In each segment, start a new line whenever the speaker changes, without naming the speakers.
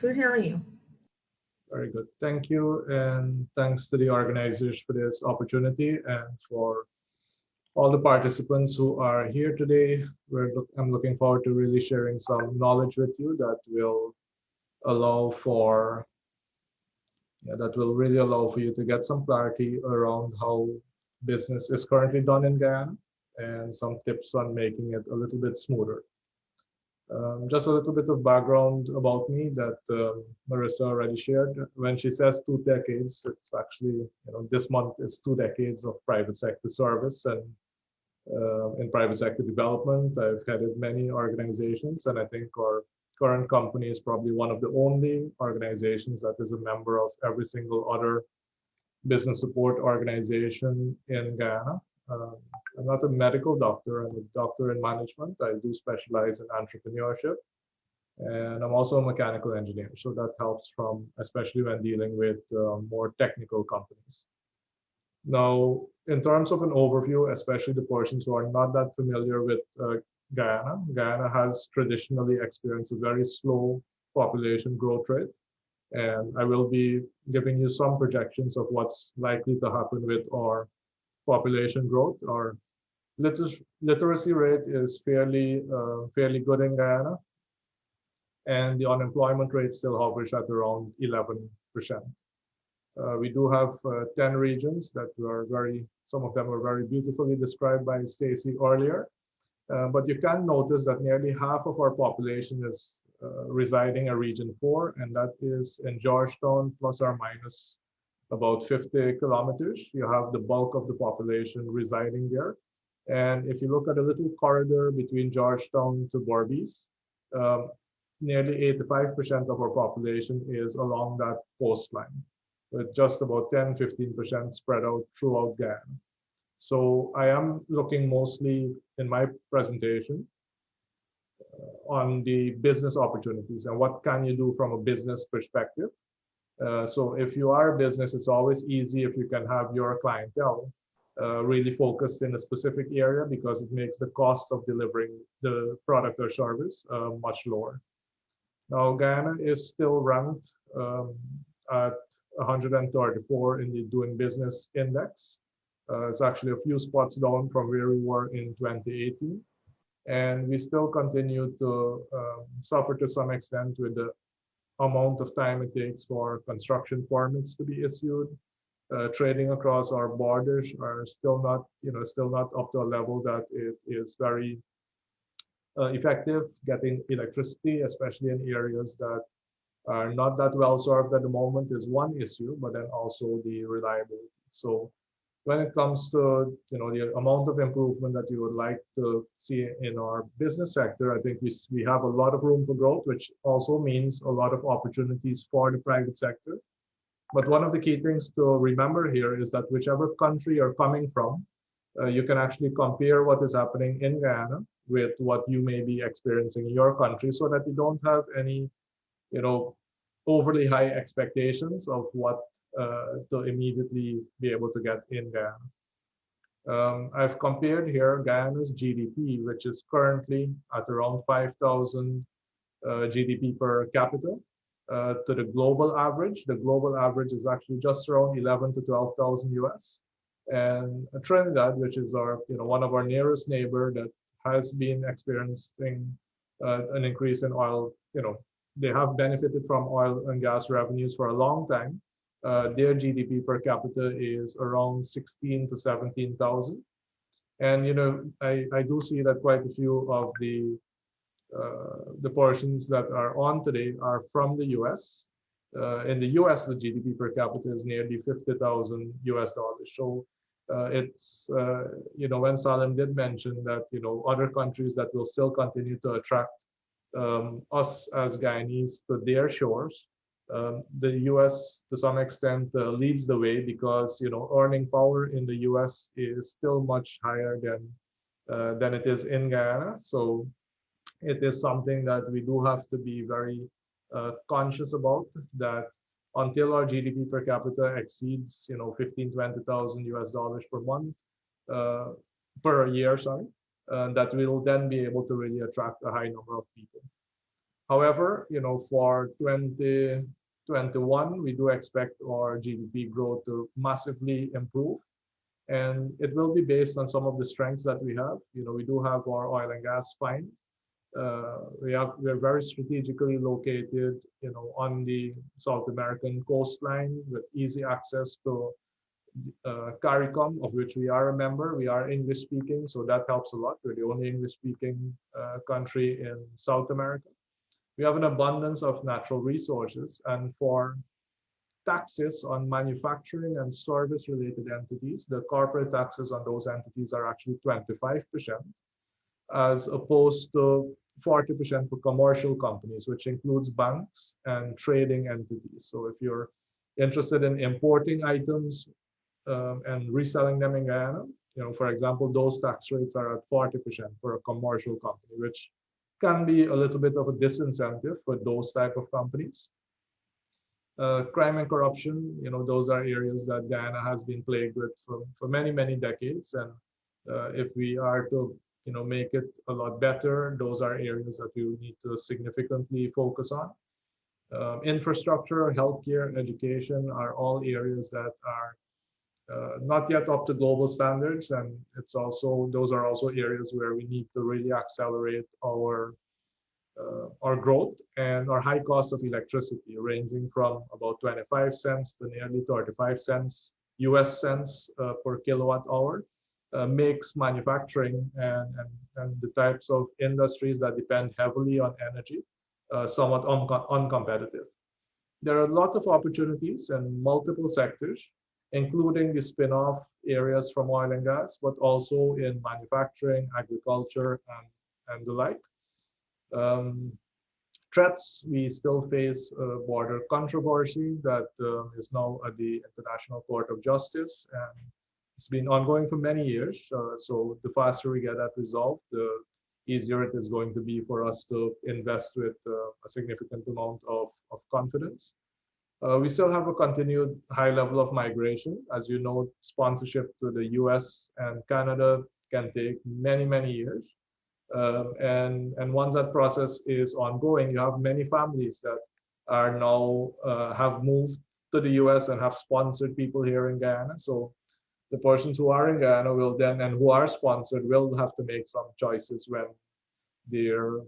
Good, how are you?
Very good. Thank you. And thanks to the organizers for this opportunity and for all the participants who are here today. I'm looking forward to really sharing some knowledge with you that will allow for, that will really allow for you to get some clarity around how business is currently done in Guyana and some tips on making it a little bit smoother. Just a little bit of background about me that Marissa already shared. When she says 2 decades, it's actually, this month is 2 decades of private sector service. And in private sector development, I've headed many organizations, and I think our current company is probably one of the only organizations that is a member of every single other business support organization in Guyana. Um, I'm not a medical doctor, I'm a doctor in management. I do specialize in entrepreneurship, and I'm also a mechanical engineer. So that helps from, especially when dealing with more technical companies. Now, in terms of an overview, especially the persons who are not that familiar with Guyana, Guyana has traditionally experienced a very slow population growth rate. And I will be giving you some projections of what's likely to happen with our population growth. Our literacy rate is fairly good in Guyana, and the unemployment rate still hovers at around 11%. We do have 10 regions that were some of them were very beautifully described by Stacy earlier. But you can notice that nearly half of our population is residing in Region 4, and that is in Georgetown, plus or minus about 50 kilometers. You have the bulk of the population residing there. And if you look at a little corridor between Georgetown to Berbice, nearly 85% of our population is along that coastline, with just about 10-15% spread out throughout Guyana. So I am looking mostly in my presentation on the business opportunities and what can you do from a business perspective. So if you are a business, it's always easy if you can have your clientele really focused in a specific area, because it makes the cost of delivering the product or service much lower. Now, Guyana is still ranked at 134 in the Doing Business Index. It's actually a few spots down from where we were in 2018. And we still continue to suffer to some extent with the amount of time it takes for construction permits to be issued. Trading across our borders are still not up to a level that it is very effective. Getting electricity, especially in areas that are not that well served at the moment, is one issue, but then also the reliability. So when it comes to the amount of improvement that you would like to see in our business sector, I think we have a lot of room for growth, which also means a lot of opportunities for the private sector. But one of the key things to remember here is that whichever country you're coming from, you can actually compare what is happening in Guyana with what you may be experiencing in your country, so that you don't have any overly high expectations of what to immediately be able to get in Guyana. I've compared here Guyana's GDP, which is currently at around 5,000 GDP per capita, to the global average. The global average is actually just around 11 to 12,000 US. And Trinidad, which is one of our nearest neighbor that has been experiencing an increase in oil, they have benefited from oil and gas revenues for a long time. Their GDP per capita is around 16 to 17,000. And I do see that quite a few of the portions that are on today are from the US. In the US, the GDP per capita is nearly 50,000 US dollars. So it's, when Salim did mention that, other countries that will still continue to attract us as Guyanese to their shores, the US to some extent leads the way, because, earning power in the US is still much higher than it is in Guyana. So it is something that we do have to be very conscious about, that until our GDP per capita exceeds 15-20,000 US dollars per month, per year, sorry, that we will then be able to really attract a high number of people. However, for 2021, we do expect our GDP growth to massively improve, and it will be based on some of the strengths that we have. We do have our oil and gas find. We're very strategically located, on the South American coastline with easy access to CARICOM, of which we are a member. We are English speaking, so that helps a lot. We're the only English speaking country in South America. We have an abundance of natural resources, and for taxes on manufacturing and service related entities, the corporate taxes on those entities are actually 25%, as opposed to 40% for commercial companies, which includes banks and trading entities. So if you're interested in importing items and reselling them in Guyana, for example, those tax rates are at 40% for a commercial company, which can be a little bit of a disincentive for those type of companies. Crime and corruption, those are areas that Guyana has been plagued with for many, many decades. And if we are to make it a lot better, those are areas that we need to significantly focus on. Infrastructure, healthcare, education are all areas that are not yet up to global standards, and those are also areas where we need to really accelerate our growth. And our high cost of electricity, ranging from about 25 cents to nearly 35 cents US cents per kilowatt hour, makes manufacturing and the types of industries that depend heavily on energy somewhat uncompetitive. There are a lot of opportunities in multiple sectors, including the spin-off areas from oil and gas, but also in manufacturing, agriculture, and the like. Threats, we still face border controversy that is now at the International Court of Justice, and it's been ongoing for many years. So the faster we get that resolved, the easier it is going to be for us to invest with a significant amount of confidence. We still have a continued high level of migration. As you know, sponsorship to the US and Canada can take many, many years. And once that process is ongoing, you have many families that are now have moved to the US and have sponsored people here in Guyana. So the persons who are in Guyana will then, and who are sponsored, will have to make some choices when their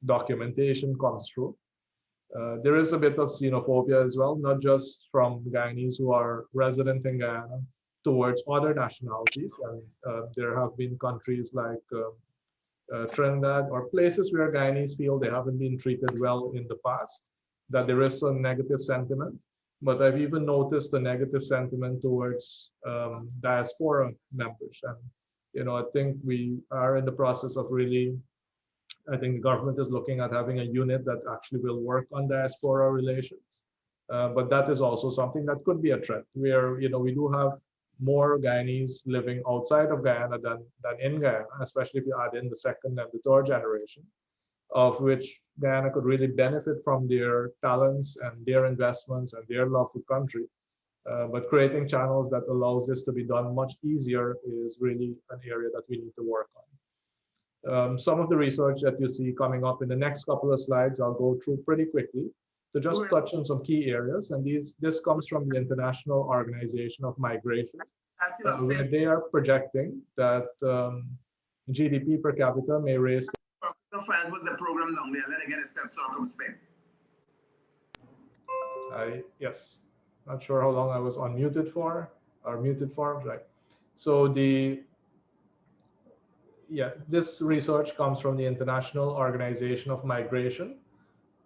documentation comes through. There is a bit of xenophobia as well, not just from Guyanese who are resident in Guyana towards other nationalities. And there have been countries like Trinidad, or places where Guyanese feel they haven't been treated well in the past, that there is some negative sentiment. But I've even noticed the negative sentiment towards diaspora members. And I think we are in the process of really, I think the government is looking at having a unit that actually will work on diaspora relations. But that is also something that could be a threat, where we do have more Guyanese living outside of Guyana than in Guyana, especially if you add in the second and the third generation, of which Guyana could really benefit from their talents and their investments and their love for country. But creating channels that allows this to be done much easier is really an area that we need to work on. Some of the research that you see coming up in the next couple of slides, I'll go through pretty quickly to just touch on some key areas. And this comes from the International Organization of Migration, where they are projecting that GDP per capita may raise.
Was the program down there? Let me get a self-circumspect.
Yes, not sure how long I was unmuted for, or muted for, right? So this research comes from the International Organization of Migration,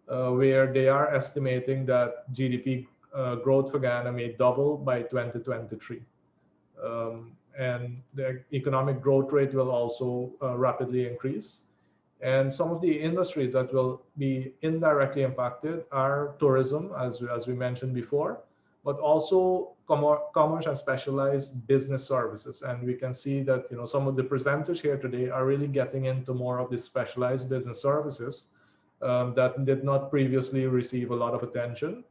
where they are estimating that GDP growth for Guyana may double by 2023. And the economic growth rate will also rapidly increase. And some of the industries that will be indirectly impacted are tourism, as we mentioned before, but also commerce and specialized business services. And we can see that some of the presenters here today are really getting into more of the specialized business services that did not previously receive a lot of attention.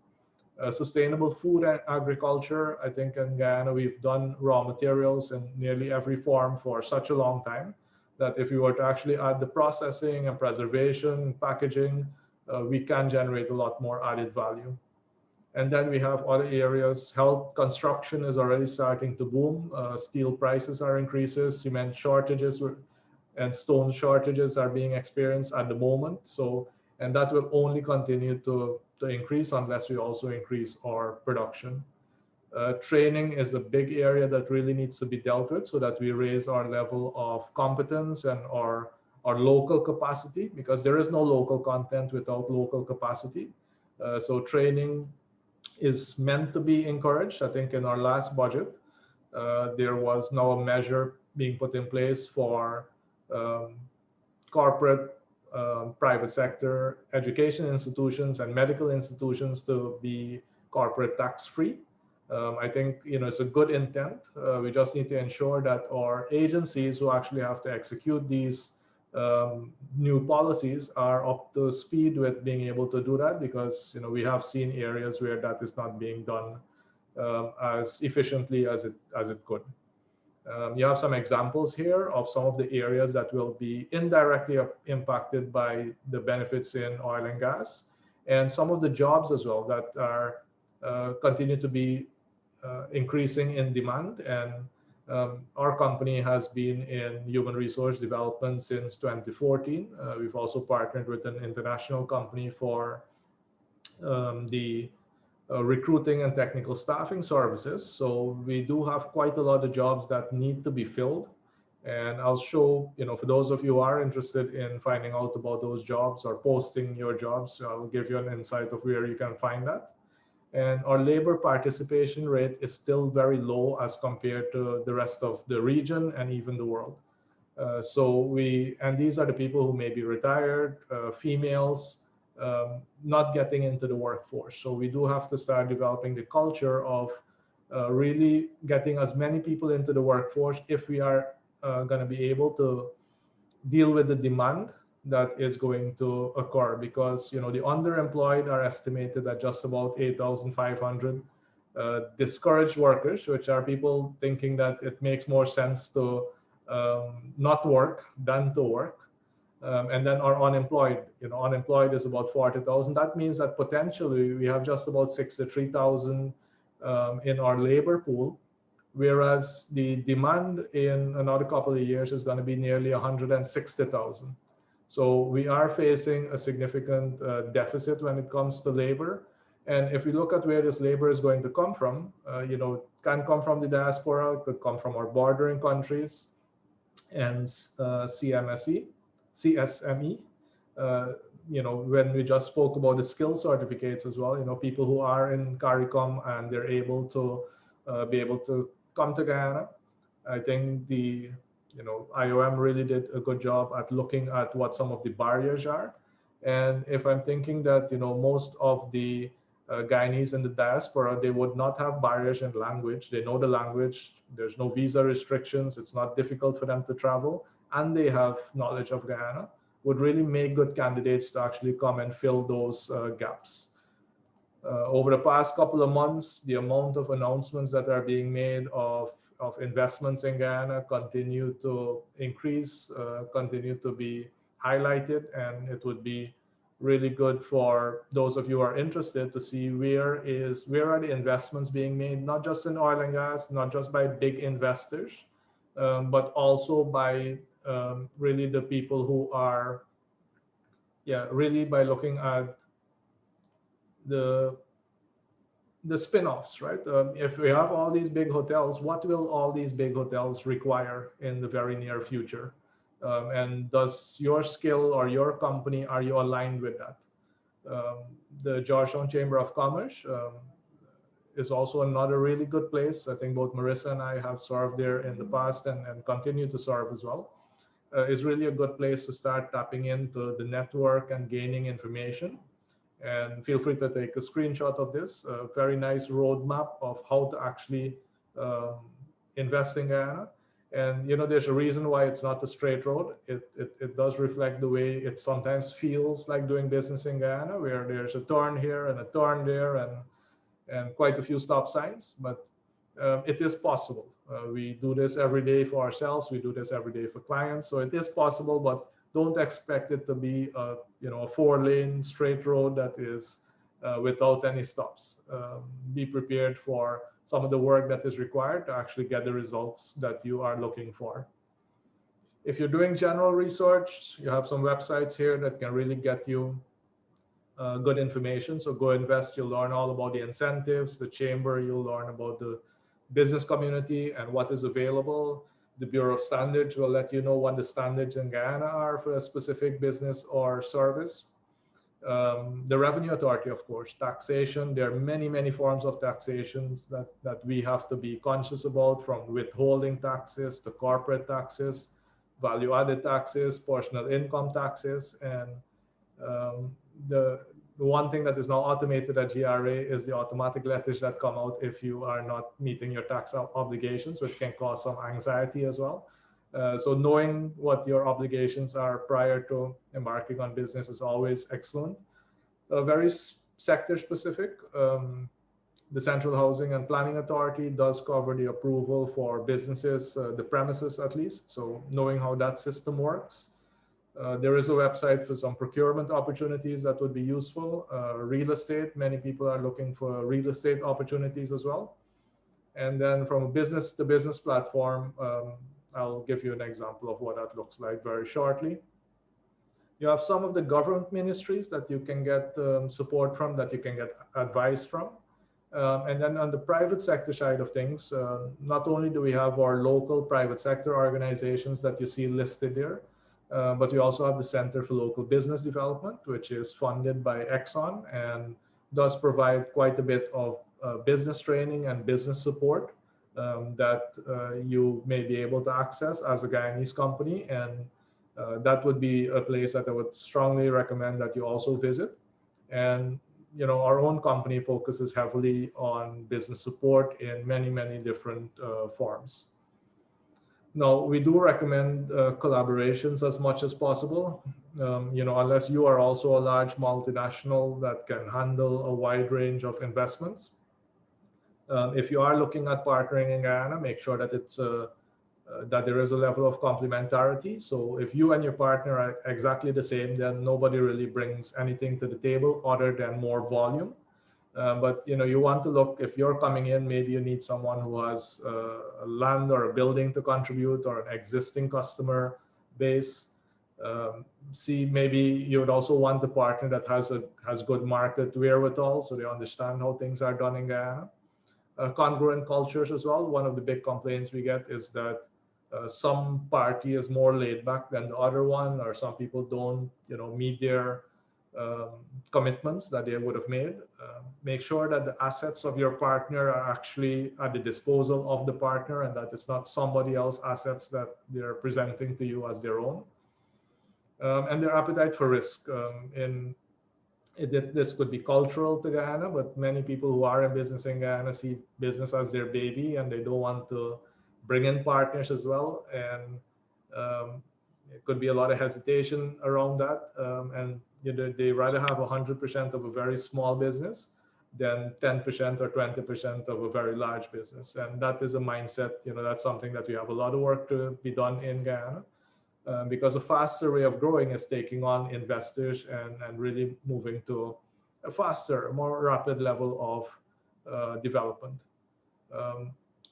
Sustainable food and agriculture. I think in Guyana we've done raw materials in nearly every form for such a long time that if you were to actually add the processing and preservation, packaging, we can generate a lot more added value. And then we have other areas. Health construction is already starting to boom. Steel prices are increasing. Cement shortages and stone shortages are being experienced at the moment. So, and that will only continue to increase unless we also increase our production. Training is a big area that really needs to be dealt with so that we raise our level of competence and our local capacity, because there is no local content without local capacity. So training is meant to be encouraged. I think in our last budget, there was now a measure being put in place for um, corporate, private sector, education institutions, and medical institutions to be corporate tax-free. I think it's a good intent. We just need to ensure that our agencies who actually have to execute these new policies are up to speed with being able to do that, because we have seen areas where that is not being done as efficiently as it could. You have some examples here of some of the areas that will be indirectly impacted by the benefits in oil and gas, and some of the jobs as well that are continue to be increasing in demand. And our company has been in human resource development since 2014. We've also partnered with an international company for the recruiting and technical staffing services. So we do have quite a lot of jobs that need to be filled. And I'll show, for those of you who are interested in finding out about those jobs or posting your jobs, I'll give you an insight of where you can find that. And our labor participation rate is still very low as compared to the rest of the region and even the world. And these are the people who may be retired, females, not getting into the workforce. So we do have to start developing the culture of really getting as many people into the workforce if we are going to be able to deal with the demand that is going to occur, because the underemployed are estimated at just about 8,500 discouraged workers, which are people thinking that it makes more sense to not work than to work. And then our unemployed, unemployed is about 40,000. That means that potentially we have just about 63,000 in our labor pool, whereas the demand in another couple of years is going to be nearly 160,000. So we are facing a significant deficit when it comes to labor. And if we look at where this labor is going to come from, can come from the diaspora, it could come from our bordering countries and CSME. When we just spoke about the skill certificates as well, people who are in CARICOM and they're able to be able to come to Guyana. I think the IOM really did a good job at looking at what some of the barriers are. And if I'm thinking that most of the Guyanese in the diaspora, they would not have barriers in language. They know the language. There's no visa restrictions. It's not difficult for them to travel, and they have knowledge of Guyana, would really make good candidates to actually come and fill those gaps. Over the past couple of months, the amount of announcements that are being made of investments in Guyana continue to increase, continue to be highlighted, and it would be really good for those of you who are interested to see where are the investments being made, not just in oil and gas, not just by big investors, but also by really the people who are, really by looking at the spin-offs, right? If we have all these big hotels, what will all these big hotels require in the very near future? And does your skill or your company, are you aligned with that? The Georgetown Chamber of Commerce is also another really good place. I think both Marissa and I have served there in the past and continue to serve as well. Is really a good place to start tapping into the network and gaining information. And feel free to take a screenshot of this. A very nice roadmap of how to actually invest in Guyana. And there's a reason why it's not a straight road. It does reflect the way it sometimes feels like doing business in Guyana, where there's a turn here and a turn there and quite a few stop signs. But it is possible. We do this every day for ourselves. We do this every day for clients. So it is possible, but don't expect it to be a, a 4-lane straight road that is without any stops. Be prepared for some of the work that is required to actually get the results that you are looking for. If you're doing general research, you have some websites here that can really get you good information. So Go Invest, you'll learn all about the incentives. The Chamber, you'll learn about the business community and what is available. The Bureau of Standards will let you know what the standards in Guyana are for a specific business or service. The Revenue Authority, of course, taxation. There are many forms of taxations that we have to be conscious about, from withholding taxes to corporate taxes, value-added taxes, portional income taxes, and the one thing that is now automated at GRA is the automatic letters that come out if you are not meeting your tax obligations, which can cause some anxiety as well. So knowing what your obligations are prior to embarking on business is always excellent. Very sector specific. The Central Housing and Planning Authority does cover the approval for businesses, the premises at least. So knowing how that system works. There is a website for some procurement opportunities that would be useful. Real estate, many people are looking for real estate opportunities as well. And then from a business to business platform, I'll give you an example of what that looks like very shortly. You have some of the government ministries that you can get support from, that you can get advice from. And then on the private sector side of things, not only do we have our local private sector organizations that you see listed there, but we also have the Center for Local Business Development, which is funded by Exxon and does provide quite a bit of business training and business support that you may be able to access as a Guyanese company. And that would be a place that I would strongly recommend that you also visit. And our own company focuses heavily on business support in many different forms. Now, we do recommend collaborations as much as possible, unless you are also a large multinational that can handle a wide range of investments. If you are looking at partnering in Guyana, make sure that it's that there is a level of complementarity. So if you and your partner are exactly the same, then nobody really brings anything to the table other than more volume. But you want to look, if you're coming in, maybe you need someone who has a land or a building to contribute, or an existing customer base. See, maybe you would also want a partner that has good market wherewithal, so they understand how things are done in Guyana. Congruent cultures as well. One of the big complaints we get is that some party is more laid back than the other one, or some people don't meet their commitments that they would have made. Make sure that the assets of your partner are actually at the disposal of the partner, and that it's not somebody else's assets that they're presenting to you as their own. And their appetite for risk. This could be cultural to Guyana, but many people who are in business in Guyana see business as their baby, and they don't want to bring in partners as well. And it could be a lot of hesitation around that. And they rather have 100% of a very small business than 10% or 20% of a very large business. And that is a mindset, that's something that we have a lot of work to be done in Guyana. Because a faster way of growing is taking on investors and really moving to a faster, more rapid level of development.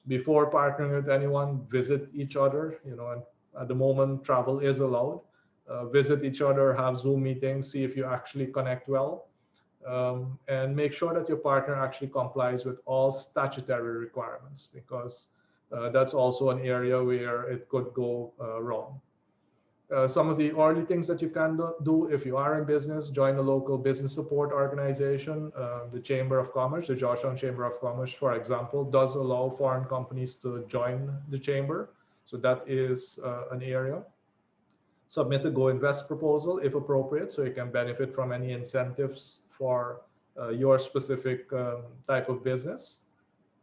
Before partnering with anyone, visit each other. And at the moment, travel is allowed. Visit each other, have Zoom meetings, see if you actually connect well, and make sure that your partner actually complies with all statutory requirements, because that's also an area where it could go wrong. Some of the early things that you can do if you are in business: join a local business support organization. The Chamber of Commerce, the Georgetown Chamber of Commerce, for example, does allow foreign companies to join the chamber. So that is an area. Submit a Go Invest proposal if appropriate, so you can benefit from any incentives for your specific type of business.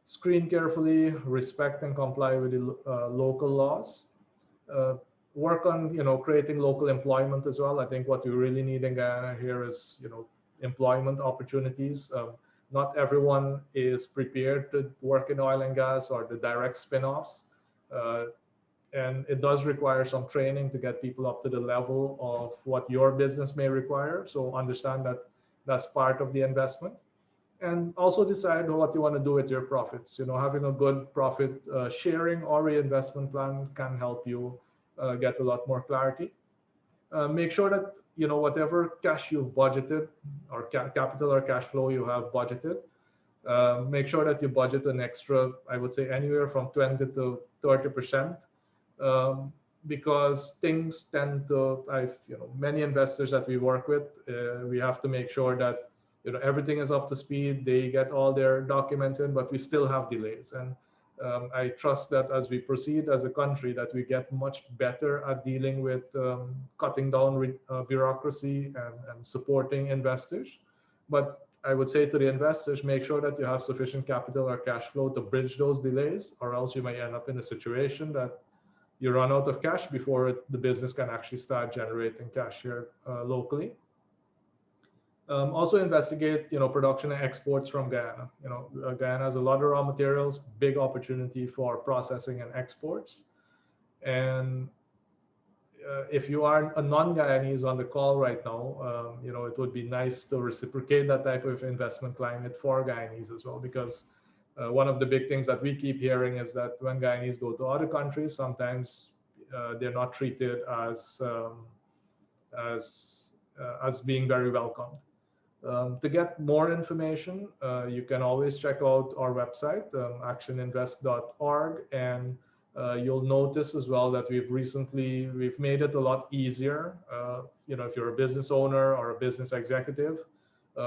Screen carefully, respect and comply with the local laws. Work on creating local employment as well. I think what we really need in Guyana here is employment opportunities. Not everyone is prepared to work in oil and gas or the direct spin-offs. and it does require some training to get people up to the level of what your business may require. So understand that that's part of the investment. And also decide what you want to do with your profits. Having a good profit sharing or reinvestment plan can help you get a lot more clarity. Make sure that whatever cash you've budgeted, or capital or cash flow you have budgeted, make sure that you budget an extra, I would say anywhere from 20 to 30%, because things tend to, many investors that we work with, we have to make sure that everything is up to speed, they get all their documents in, but we still have delays. And I trust that as we proceed as a country, that we get much better at dealing with cutting down bureaucracy and supporting investors. But I would say to the investors, make sure that you have sufficient capital or cash flow to bridge those delays, or else you may end up in a situation that you run out of cash before the business can actually start generating cash here locally. Also investigate, production and exports from Guyana. Guyana has a lot of raw materials, big opportunity for processing and exports. And if you are a non-Guyanese on the call right now, it would be nice to reciprocate that type of investment climate for Guyanese as well, because one of the big things that we keep hearing is that when Guyanese go to other countries, sometimes they're not treated as being very welcomed. To get more information, you can always check out our website, actioninvest.org, and you'll notice as well that we've made it a lot easier. If you're a business owner or a business executive,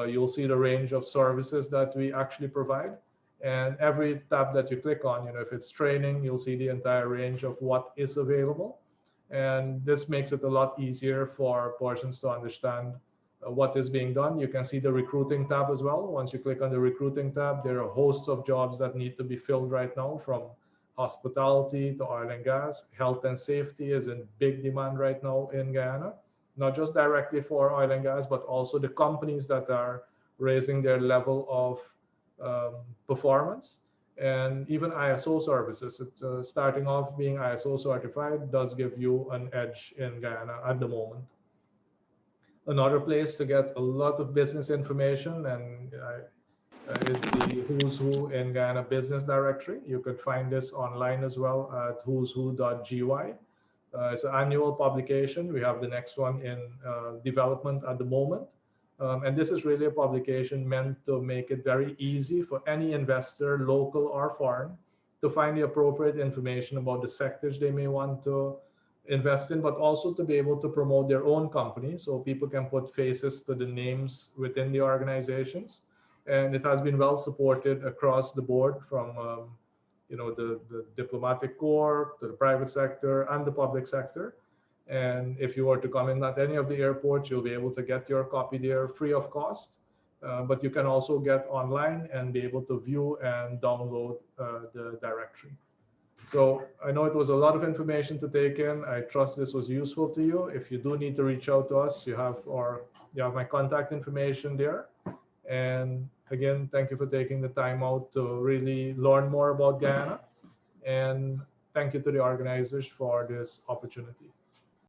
you'll see the range of services that we actually provide. And every tab that you click on, if it's training, you'll see the entire range of what is available. And this makes it a lot easier for persons to understand what is being done. You can see the recruiting tab as well. Once you click on the recruiting tab, there are hosts of jobs that need to be filled right now, from hospitality to oil and gas. Health and safety is in big demand right now in Guyana, not just directly for oil and gas, but also the companies that are raising their level of performance. And even ISO services, starting off being ISO certified does give you an edge in Guyana at the moment. Another place to get a lot of business information and is the Who's Who in Guyana Business Directory. You could find this online as well at who'swho.gy. It's an annual publication. We have the next one in development at the moment. And this is really a publication meant to make it very easy for any investor, local or foreign, to find the appropriate information about the sectors they may want to invest in, but also to be able to promote their own company, so people can put faces to the names within the organizations. And it has been well supported across the board, from the diplomatic corps to the private sector and the public sector. And if you were to come in at any of the airports, you'll be able to get your copy there free of cost. But you can also get online and be able to view and download the directory. So I know it was a lot of information to take in. I trust this was useful to you. If you do need to reach out to us, you have my contact information there. And again, thank you for taking the time out to really learn more about Guyana. And thank you to the organizers for this opportunity.